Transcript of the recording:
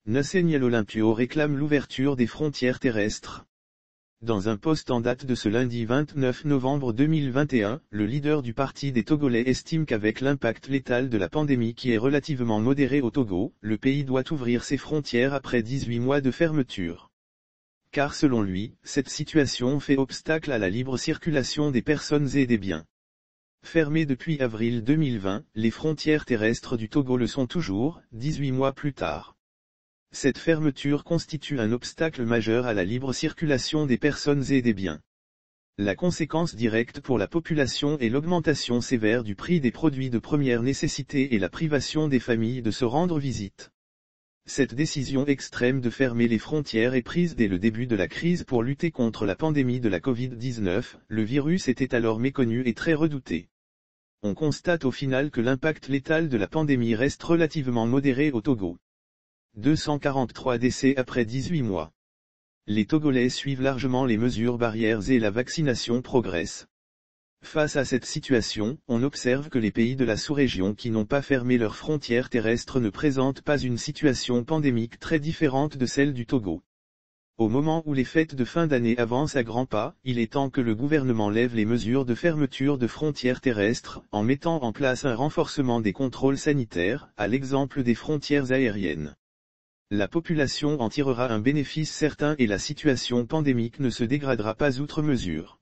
Nasseignal Olympio réclame l'ouverture des frontières terrestres. Dans un post en date de ce lundi 29 novembre 2021, le leader du parti des Togolais estime qu'avec l'impact létal de la pandémie qui est relativement modéré au Togo, le pays doit ouvrir ses frontières après 18 mois de fermeture. Car selon lui, cette situation fait obstacle à la libre circulation des personnes et des biens. Fermées depuis avril 2020, les frontières terrestres du Togo le sont toujours, 18 mois plus tard. Cette fermeture constitue un obstacle majeur à la libre circulation des personnes et des biens. La conséquence directe pour la population est l'augmentation sévère du prix des produits de première nécessité et la privation des familles de se rendre visite. Cette décision extrême de fermer les frontières est prise dès le début de la crise pour lutter contre la pandémie de la Covid-19, le virus était alors méconnu et très redouté. On constate au final que l'impact létal de la pandémie reste relativement modéré au Togo. 243 décès après 18 mois. Les Togolais suivent largement les mesures barrières et la vaccination progresse. Face à cette situation, on observe que les pays de la sous-région qui n'ont pas fermé leurs frontières terrestres ne présentent pas une situation pandémique très différente de celle du Togo. Au moment où les fêtes de fin d'année avancent à grands pas, il est temps que le gouvernement lève les mesures de fermeture de frontières terrestres, en mettant en place un renforcement des contrôles sanitaires, à l'exemple des frontières aériennes. La population en tirera un bénéfice certain et la situation pandémique ne se dégradera pas outre mesure.